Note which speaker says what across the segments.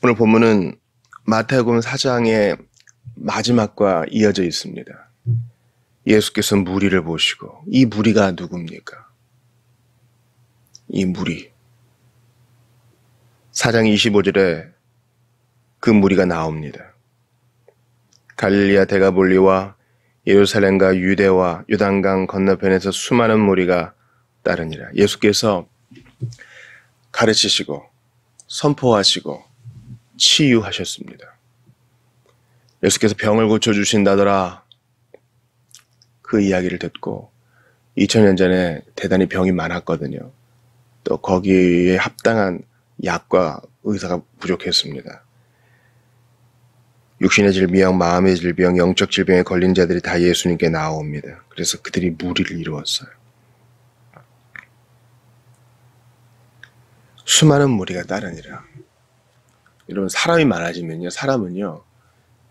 Speaker 1: 오늘 본문은 마태복음 4장의 마지막과 이어져 있습니다. 예수께서 무리를 보시고, 이 무리가 누굽니까? 이 무리. 4장 25절에 그 무리가 나옵니다. 갈릴리아 데가볼리와 예루살렘과 유대와 요단강 건너편에서 수많은 무리가 따르니라. 예수께서 가르치시고 선포하시고 치유하셨습니다. 예수께서 병을 고쳐주신다더라. 그 이야기를 듣고 2000년 전에 대단히 병이 많았거든요. 또 거기에 합당한 약과 의사가 부족했습니다. 육신의 질병, 마음의 질병, 영적 질병에 걸린 자들이 다 예수님께 나옵니다. 그래서 그들이 무리를 이루었어요. 수많은 무리가 따르니라. 여러분, 사람이 많아지면요, 사람은요,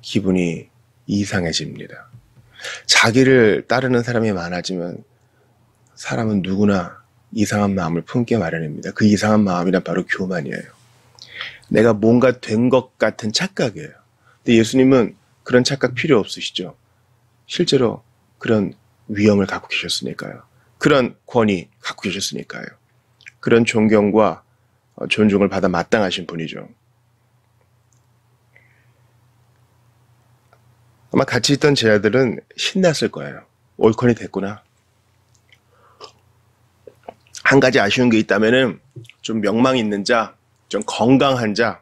Speaker 1: 기분이 이상해집니다. 자기를 따르는 사람이 많아지면 사람은 누구나 이상한 마음을 품게 마련입니다. 그 이상한 마음이란 바로 교만이에요. 내가 뭔가 된 것 같은 착각이에요. 근데 예수님은 그런 착각 필요 없으시죠. 실제로 그런 위엄을 갖고 계셨으니까요. 그런 권위 갖고 계셨으니까요. 그런 존경과 존중을 받아 마땅하신 분이죠. 아마 같이 있던 제자들은 신났을 거예요. 올컨이 됐구나. 한 가지 아쉬운 게 있다면은 좀 명망 있는 자, 좀 건강한 자,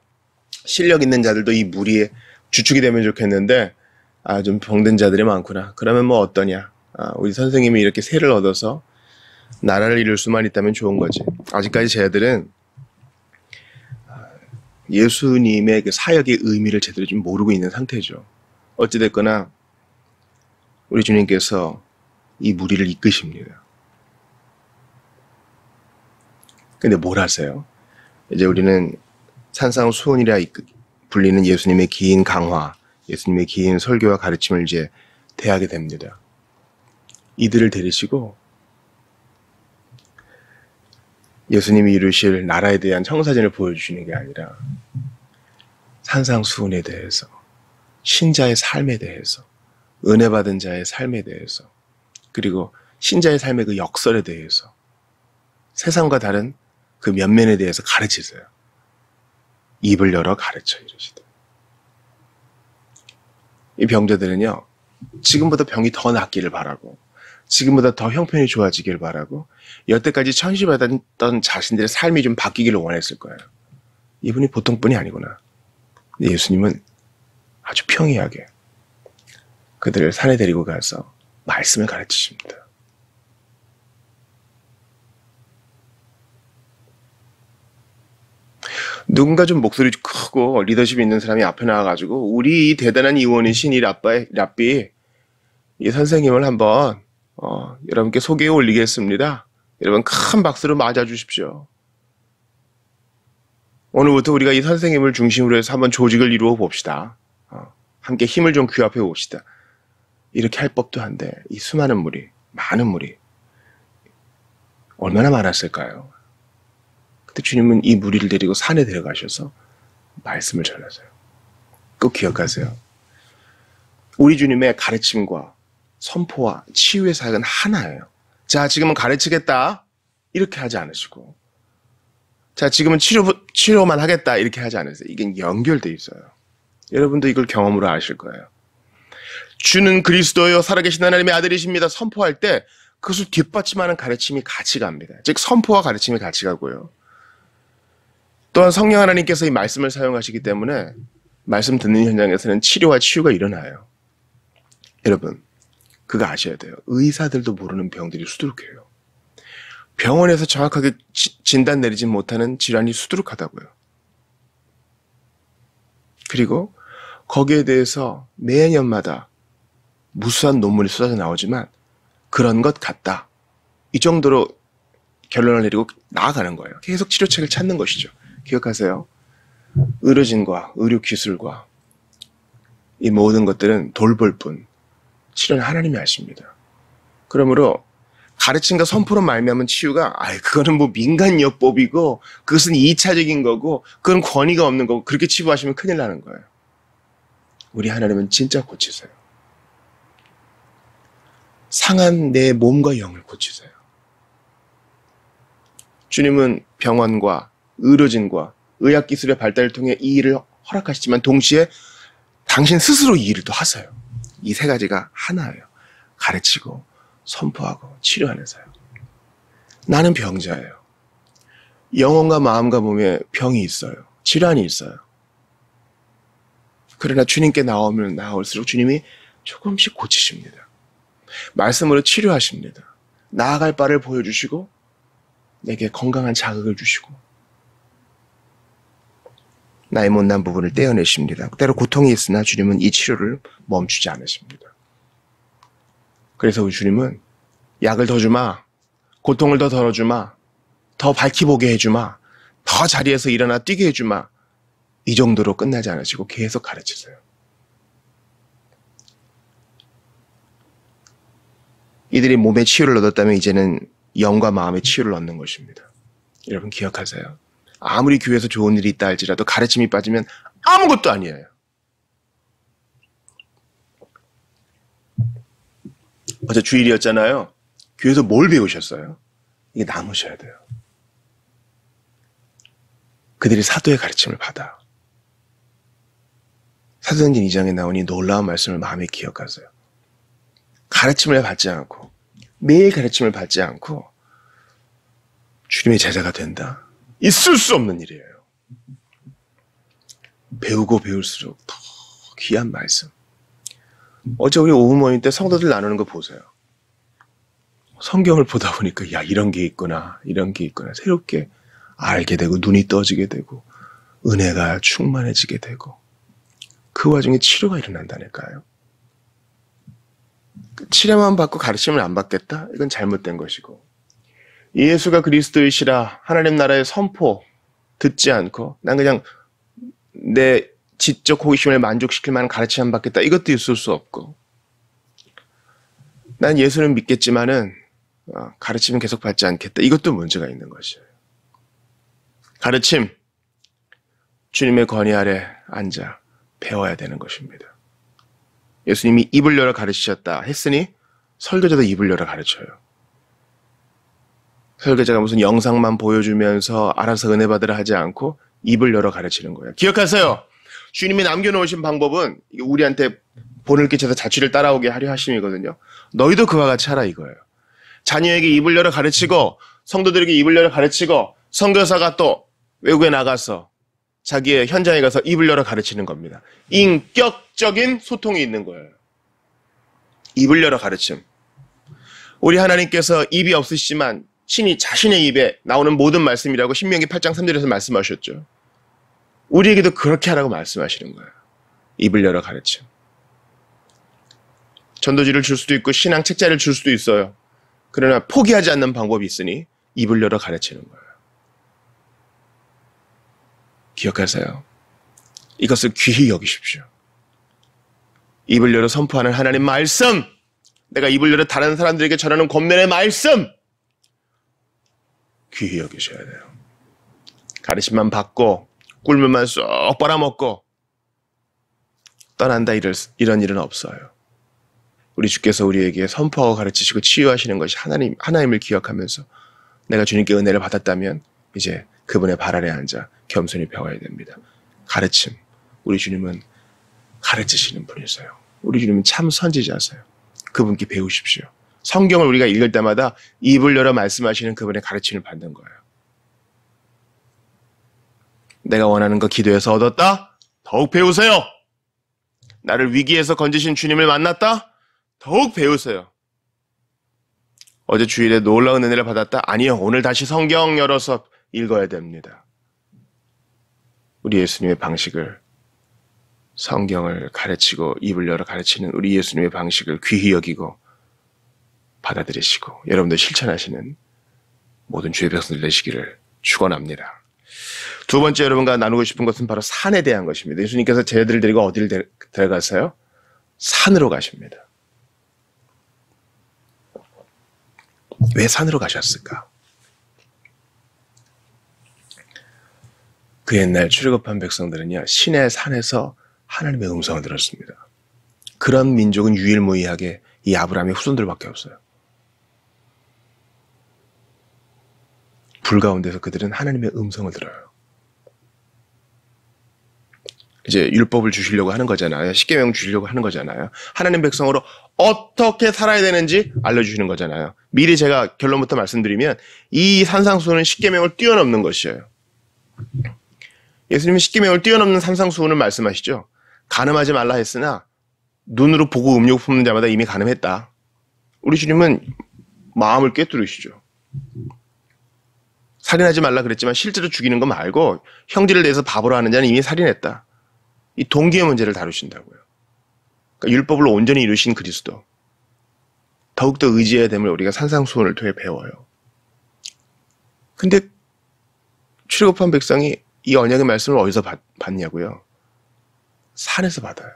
Speaker 1: 실력 있는 자들도 이 무리에 주축이 되면 좋겠는데, 좀 병든 자들이 많구나. 그러면 뭐 어떠냐. 우리 선생님이 이렇게 세를 얻어서 나라를 이룰 수만 있다면 좋은 거지. 아직까지 제자들은 예수님의 그 사역의 의미를 제대로 좀 모르고 있는 상태죠. 어찌됐거나 우리 주님께서 이 무리를 이끄십니다. 근데 뭘 하세요? 이제 우리는 산상수훈이라 불리는 예수님의 긴 강화, 예수님의 긴 설교와 가르침을 이제 대하게 됩니다. 이들을 데리시고 예수님이 이루실 나라에 대한 청사진을 보여주시는 게 아니라 산상수훈에 대해서, 신자의 삶에 대해서, 은혜 받은 자의 삶에 대해서, 그리고 신자의 삶의 그 역설에 대해서, 세상과 다른 그 면면에 대해서 가르치세요. 입을 열어 가르쳐 이러시다. 이 병자들은요, 지금보다 병이 더 낫기를 바라고, 지금보다 더 형편이 좋아지기를 바라고, 여태까지 천시받았던 자신들의 삶이 좀 바뀌기를 원했을 거예요. 이분이 보통 분이 아니구나. 근데 예수님은 아주 평이하게 그들을 산에 데리고 가서 말씀을 가르치십니다. 누군가 좀 목소리 크고 리더십 있는 사람이 앞에 나와가지고 우리 대단한 이원이신 이 랍비 이 선생님을 한번 여러분께 소개해 올리겠습니다. 여러분 큰 박수로 맞아주십시오. 오늘부터 우리가 이 선생님을 중심으로 해서 한번 조직을 이루어 봅시다. 함께 힘을 좀 규합해 봅시다. 이렇게 할 법도 한데 이 수많은 무리, 많은 무리 얼마나 많았을까요? 그때 주님은 이 무리를 데리고 산에 데려가셔서 말씀을 전하세요. 꼭 기억하세요. 우리 주님의 가르침과 선포와 치유의 사역은 하나예요. 자, 지금은 가르치겠다 이렇게 하지 않으시고, 자, 지금은 치료만 하겠다 이렇게 하지 않으세요. 이게 연결돼 있어요. 여러분도 이걸 경험으로 아실 거예요. 주는 그리스도요 살아계신 하나님의 아들이십니다 선포할 때 그것을 뒷받침하는 가르침이 같이 갑니다. 즉 선포와 가르침이 같이 가고요. 또한 성령 하나님께서 이 말씀을 사용하시기 때문에 말씀 듣는 현장에서는 치료와 치유가 일어나요. 여러분, 그거 아셔야 돼요. 의사들도 모르는 병들이 수두룩해요. 병원에서 정확하게 진단 내리지 못하는 질환이 수두룩하다고요. 그리고 거기에 대해서 매년마다 무수한 논문이 쏟아져 나오지만 그런 것 같다. 이 정도로 결론을 내리고 나아가는 거예요. 계속 치료책을 찾는 것이죠. 기억하세요. 의료진과 의료기술과 이 모든 것들은 돌볼 뿐 치료는 하나님이 하십니다. 그러므로 가르침과 선포로 말미암은 치유가 그거는 뭐 민간요법이고 그것은 2차적인 거고 그건 권위가 없는 거고 그렇게 치부하시면 큰일 나는 거예요. 우리 하나님은 진짜 고치세요. 상한 내 몸과 영을 고치세요. 주님은 병원과 의료진과 의학기술의 발달을 통해 이 일을 허락하시지만 동시에 당신 스스로 이 일을 또 하세요. 이 세 가지가 하나예요. 가르치고 선포하고 치료하는 사역. 나는 병자예요. 영혼과 마음과 몸에 병이 있어요. 질환이 있어요. 그러나 주님께 나오면 나올수록 주님이 조금씩 고치십니다. 말씀으로 치료하십니다. 나아갈 바를 보여주시고 내게 건강한 자극을 주시고 나의 못난 부분을 떼어내십니다. 때로 고통이 있으나 주님은 이 치료를 멈추지 않으십니다. 그래서 우리 주님은 약을 더 주마, 고통을 더 덜어주마, 더 밝히 보게 해주마, 더 자리에서 일어나 뛰게 해주마, 이 정도로 끝나지 않으시고 계속 가르치세요. 이들이 몸의 치유를 얻었다면 이제는 영과 마음의 치유를 얻는 것입니다. 여러분 기억하세요. 아무리 교회에서 좋은 일이 있다 할지라도 가르침이 빠지면 아무것도 아니에요. 어제 주일이었잖아요. 교회에서 뭘 배우셨어요? 이게 남으셔야 돼요. 그들이 사도의 가르침을 받아. 사도행전 2장에 나온 이 놀라운 말씀을 마음에 기억하세요. 가르침을 받지 않고 매일 가르침을 받지 않고 주님의 제자가 된다. 있을 수 없는 일이에요. 배우고 배울수록 더 귀한 말씀. 어제 우리 오후 모임 때 성도들 나누는 거 보세요. 성경을 보다 보니까 야 이런 게 있구나 이런 게 있구나 새롭게 알게 되고 눈이 떠지게 되고 은혜가 충만해지게 되고 그 와중에 치료가 일어난다니까요. 치료만 받고 가르침을 안 받겠다? 이건 잘못된 것이고 예수가 그리스도이시라 하나님 나라의 선포 듣지 않고 난 그냥 내 지적 호기심을 만족시킬 만한 가르침만 받겠다. 이것도 있을 수 없고 난 예수는 믿겠지만은 가르침은 계속 받지 않겠다. 이것도 문제가 있는 것이에요. 가르침 주님의 권위 아래 앉아 배워야 되는 것입니다. 예수님이 입을 열어 가르치셨다 했으니 설교자도 입을 열어 가르쳐요. 설교자가 무슨 영상만 보여주면서 알아서 은혜 받으라 하지 않고 입을 열어 가르치는 거예요. 기억하세요. 주님이 남겨놓으신 방법은 우리한테 본을 끼쳐서 자취를 따라오게 하려 하심이거든요. 너희도 그와 같이 하라 이거예요. 자녀에게 입을 열어 가르치고 성도들에게 입을 열어 가르치고 선교사가 또 외국에 나가서 자기의 현장에 가서 입을 열어 가르치는 겁니다. 인격적인 소통이 있는 거예요. 입을 열어 가르침. 우리 하나님께서 입이 없으시지만 친히 자신의 입에 나오는 모든 말씀이라고 신명기 8장 3절에서 말씀하셨죠. 우리에게도 그렇게 하라고 말씀하시는 거예요. 입을 열어 가르침. 전도지를 줄 수도 있고 신앙 책자를 줄 수도 있어요. 그러나 포기하지 않는 방법이 있으니 입을 열어 가르치는 거예요. 기억하세요. 이것을 귀히 여기십시오. 입을 열어 선포하는 하나님 말씀, 내가 입을 열어 다른 사람들에게 전하는 권면의 말씀, 귀히 여기셔야 돼요. 가르침만 받고 꿀물만 쏙 빨아먹고 떠난다 이런 일은 없어요. 우리 주께서 우리에게 선포하고 가르치시고 치유하시는 것이 하나님을 기억하면서 내가 주님께 은혜를 받았다면 이제 그분의 발 아래 앉아 겸손히 배워야 됩니다. 가르침. 우리 주님은 가르치시는 분이세요. 우리 주님은 참 선지자세요. 그분께 배우십시오. 성경을 우리가 읽을 때마다 입을 열어 말씀하시는 그분의 가르침을 받는 거예요. 내가 원하는 거 기도해서 얻었다? 더욱 배우세요. 나를 위기에서 건지신 주님을 만났다? 더욱 배우세요. 어제 주일에 놀라운 은혜를 받았다? 아니요. 오늘 다시 성경 열어서 읽어야 됩니다. 우리 예수님의 방식을 성경을 가르치고 입을 열어 가르치는 우리 예수님의 방식을 귀히 여기고 받아들이시고 여러분들 실천하시는 모든 주의 백성들 되시기를 축원합니다. 두 번째 여러분과 나누고 싶은 것은 바로 산에 대한 것입니다. 예수님께서 제자들을 데리고 어디를 데려가세요? 산으로 가십니다. 왜 산으로 가셨을까? 그 옛날 출애굽한 백성들은요, 시내 산에서 하나님의 음성을 들었습니다. 그런 민족은 유일무이하게 이 아브라함의 후손들밖에 없어요. 불 가운데서 그들은 하나님의 음성을 들어요. 이제 율법을 주시려고 하는 거잖아요. 십계명 주시려고 하는 거잖아요. 하나님 백성으로 어떻게 살아야 되는지 알려주시는 거잖아요. 미리 제가 결론부터 말씀드리면 이 산상수훈은 십계명을 뛰어넘는 것이에요. 예수님은 십계명을 뛰어넘는 산상수훈을 말씀하시죠. 간음하지 말라 했으나 눈으로 보고 음욕 품는 자마다 이미 간음했다. 우리 주님은 마음을 꿰뚫으시죠. 살인하지 말라 그랬지만 실제로 죽이는 거 말고 형제를 내서 바보로 하는 자는 이미 살인했다. 이 동기의 문제를 다루신다고요. 그러니까 율법을 온전히 이루신 그리스도. 더욱더 의지해야 됨을 우리가 산상수훈을 통해 배워요. 근데 출애굽한 백성이 이 언약의 말씀을 어디서 받냐고요? 산에서 받아요.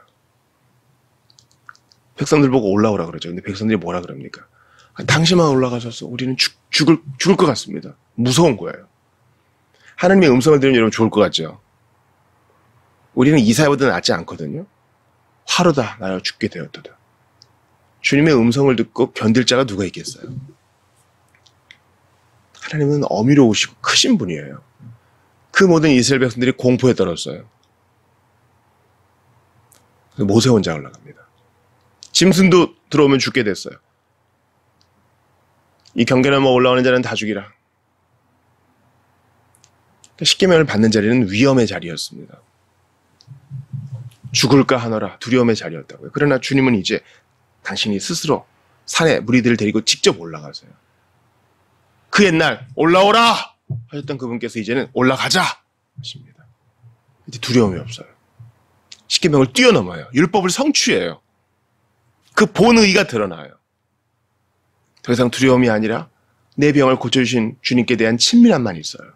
Speaker 1: 백성들 보고 올라오라 그러죠. 근데 백성들이 뭐라 그럽니까? 당신만 올라가셔서 우리는 죽을 것 같습니다. 무서운 거예요. 하나님의 음성을 들으면 여러분 좋을 것 같죠? 우리는 이사야보다 낫지 않거든요. 화로다 나로 죽게 되었도다. 주님의 음성을 듣고 견딜 자가 누가 있겠어요? 하나님은 어미로우시고 크신 분이에요. 그 모든 이스라엘 백성들이 공포에 떨었어요. 모세 혼자 올라갑니다. 짐승도 들어오면 죽게 됐어요. 이 경계나무 올라오는 자는 다 죽이라. 십계명을 받는 자리는 위험의 자리였습니다. 죽을까 하노라 두려움의 자리였다고요. 그러나 주님은 이제 당신이 스스로 산에 무리들을 데리고 직접 올라가세요. 그 옛날 올라오라 하셨던 그분께서 이제는 올라가자 하십니다. 이제 두려움이 없어요. 십계명을 뛰어넘어요. 율법을 성취해요. 그 본의가 드러나요. 더 이상 두려움이 아니라 내 병을 고쳐주신 주님께 대한 친밀함만 있어요.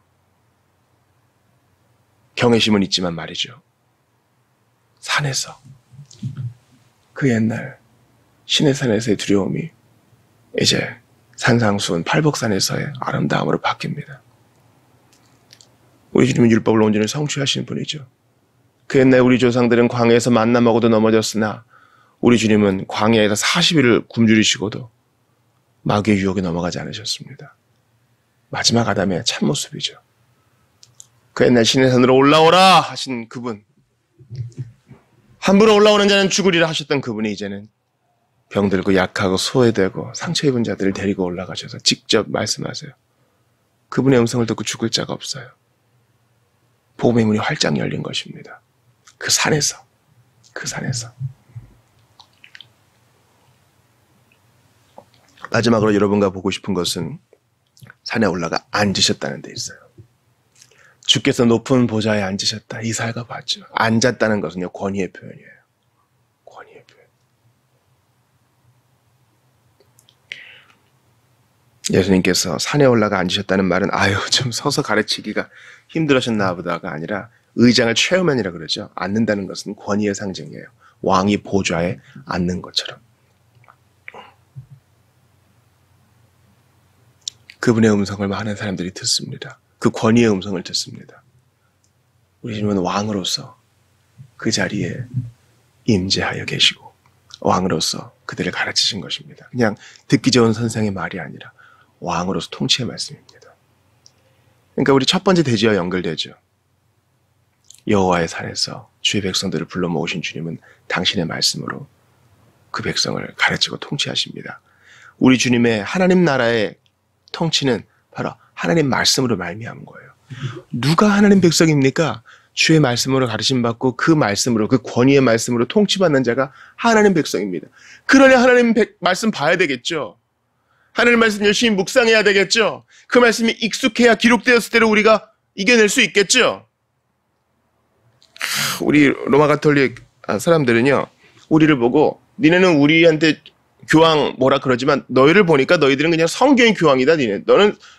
Speaker 1: 경외심은 있지만 말이죠. 산에서 그 옛날 시내산에서의 두려움이 이제 산상수훈 팔복산에서의 아름다움으로 바뀝니다. 우리 주님은 율법을 온전히 성취하시는 분이죠. 그 옛날 우리 조상들은 광야에서 만나 먹어도 넘어졌으나 우리 주님은 광야에서 40일을 굶주리시고도 마귀의 유혹에 넘어가지 않으셨습니다. 마지막 아담의 참모습이죠. 그 옛날 시내산으로 올라오라 하신 그분, 함부로 올라오는 자는 죽으리라 하셨던 그분이 이제는 병들고 약하고 소외되고 상처 입은 자들을 데리고 올라가셔서 직접 말씀하세요. 그분의 음성을 듣고 죽을 자가 없어요. 복음의 문이 활짝 열린 것입니다. 그 산에서. 마지막으로 여러분과 보고 싶은 것은 산에 올라가 앉으셨다는 데 있어요. 주께서 높은 보좌에 앉으셨다. 이사야가 봤죠. 앉았다는 것은요, 권위의 표현이에요. 권위의 표현. 예수님께서 산에 올라가 앉으셨다는 말은 좀 서서 가르치기가 힘들으셨나 보다가 아니라 의장을 체험하니라 그러죠. 앉는다는 것은 권위의 상징이에요. 왕이 보좌에 앉는 것처럼. 그분의 음성을 많은 사람들이 듣습니다. 그 권위의 음성을 듣습니다. 우리 주님은 왕으로서 그 자리에 임재하여 계시고 왕으로서 그들을 가르치신 것입니다. 그냥 듣기 좋은 선생의 말이 아니라 왕으로서 통치의 말씀입니다. 그러니까 우리 첫 번째 대지와 연결되죠. 여호와의 산에서 주의 백성들을 불러 모으신 주님은 당신의 말씀으로 그 백성을 가르치고 통치하십니다. 우리 주님의 하나님 나라의 통치는 바로 하나님 말씀으로 말미암은 거예요. 누가 하나님 백성입니까? 주의 말씀으로 가르침받고 그 말씀으로, 그 권위의 말씀으로 통치받는 자가 하나님 백성입니다. 그러냐 하나님 말씀 봐야 되겠죠. 하나님 말씀 열심히 묵상해야 되겠죠. 그 말씀이 익숙해야 기록되었을 때로 우리가 이겨낼 수 있겠죠. 우리 로마 가톨릭 사람들은요, 우리를 보고 니네는 우리한테 교황 뭐라 그러지만 너희를 보니까 너희들은 그냥 성경의 교황이다.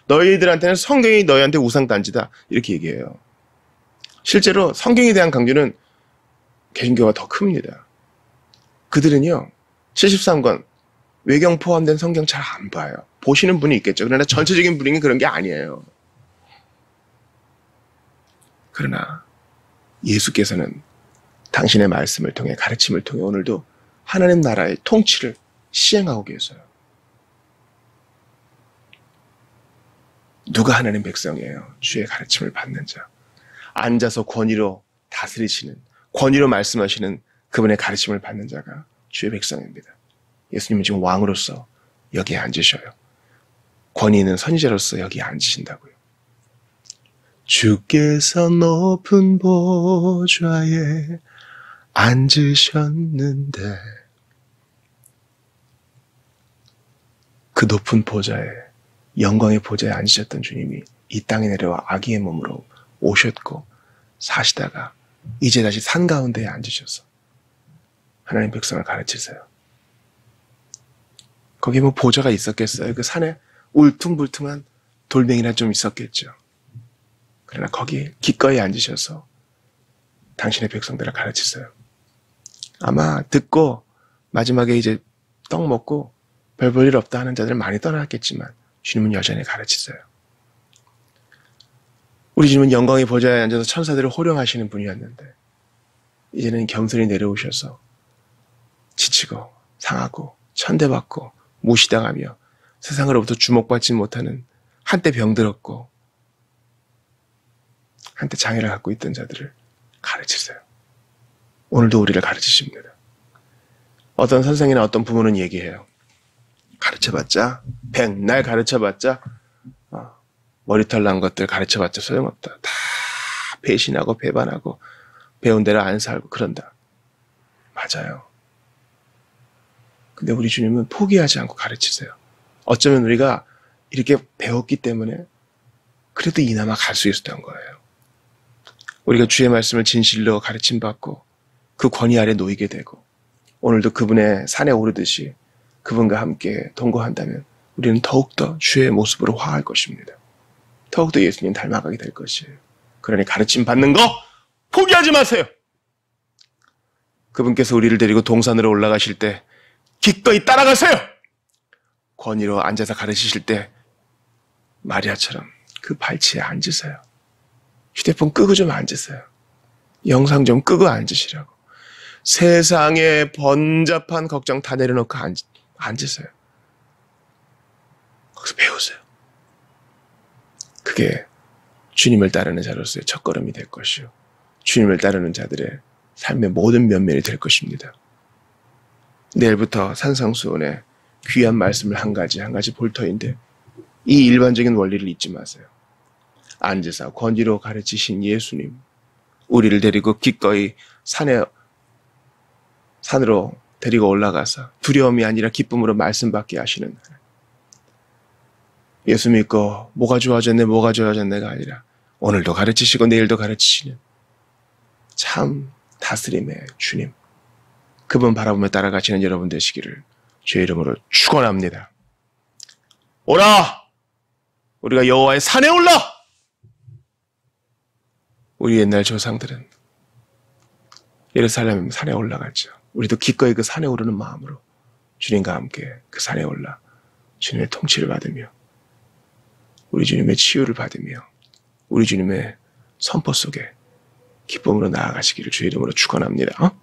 Speaker 1: 너희들한테는 성경이 너희한테 우상단지다. 이렇게 얘기해요. 실제로 성경에 대한 강조는 개신교가 더 큽니다. 그들은요, 73권 외경 포함된 성경 잘 안 봐요. 보시는 분이 있겠죠. 그러나 전체적인 분위기는 그런 게 아니에요. 그러나 예수께서는 당신의 말씀을 통해, 가르침을 통해 오늘도 하나님 나라의 통치를 시행하고 계세요. 누가 하나님 백성이에요? 주의 가르침을 받는 자. 앉아서 권위로 다스리시는, 권위로 말씀하시는 그분의 가르침을 받는 자가 주의 백성입니다. 예수님은 지금 왕으로서 여기에 앉으셔요. 권위 있는 선지자로서 여기에 앉으신다고요. 주께서 높은 보좌에 앉으셨는데, 그 높은 보좌에, 영광의 보좌에 앉으셨던 주님이 이 땅에 내려와 아기의 몸으로 오셨고 사시다가 이제 다시 산 가운데에 앉으셔서 하나님 백성을 가르치세요. 거기 뭐 보좌가 있었겠어요? 그 산에 울퉁불퉁한 돌멩이나 좀 있었겠죠. 그러나 거기 기꺼이 앉으셔서 당신의 백성들을 가르치세요. 아마 듣고 마지막에 이제 떡 먹고 별 볼 일 없다 하는 자들은 많이 떠났겠지만 주님은 여전히 가르치세요. 우리 주님은 영광의 보좌에 앉아서 천사들을 호령하시는 분이었는데 이제는 겸손히 내려오셔서 지치고 상하고 천대받고 무시당하며 세상으로부터 주목받지 못하는 한때 병들었고 한때 장애를 갖고 있던 자들을 가르치세요. 오늘도 우리를 가르치십니다. 어떤 선생이나 어떤 부모는 얘기해요. 가르쳐봤자, 백날 가르쳐봤자 머리털 난 것들 가르쳐봤자 소용없다. 다 배신하고 배반하고 배운 대로 안 살고 그런다. 맞아요. 근데 우리 주님은 포기하지 않고 가르치세요. 어쩌면 우리가 이렇게 배웠기 때문에 그래도 이나마 갈 수 있었던 거예요. 우리가 주의 말씀을 진실로 가르침받고 그 권위 아래 놓이게 되고 오늘도 그분의 산에 오르듯이 그분과 함께 동거한다면 우리는 더욱더 주의 모습으로 화할 것입니다. 더욱더 예수님 닮아가게 될 것이에요. 그러니 가르침 받는 거 포기하지 마세요. 그분께서 우리를 데리고 동산으로 올라가실 때 기꺼이 따라가세요. 권위로 앉아서 가르치실 때 마리아처럼 그 발치에 앉으세요. 휴대폰 끄고 좀 앉으세요. 영상 좀 끄고 앉으시라고. 세상의 번잡한 걱정 다 내려놓고 앉으세요. 거기서 배우세요. 그게 주님을 따르는 자로서의 첫걸음이 될 것이요. 주님을 따르는 자들의 삶의 모든 면면이 될 것입니다. 내일부터 산상수훈의 귀한 말씀을 한 가지 볼 터인데 이 일반적인 원리를 잊지 마세요. 앉으사 권위로 가르치신 예수님, 우리를 데리고 기꺼이 산으로 데리고 올라가서 두려움이 아니라 기쁨으로 말씀 받게 하시는 하나님. 예수 믿고 뭐가 좋아졌네가 아니라 오늘도 가르치시고 내일도 가르치시는 참 다스림의 주님, 그분 바라보며 따라가시는 여러분 되시기를 주의 이름으로 축원합니다. 오라! 우리가 여호와의 산에 올라! 우리 옛날 조상들은 예루살렘 산에 올라갔죠. 우리도 기꺼이 그 산에 오르는 마음으로 주님과 함께 그 산에 올라 주님의 통치를 받으며 우리 주님의 치유를 받으며 우리 주님의 선포 속에 기쁨으로 나아가시기를 주의 이름으로 축원합니다.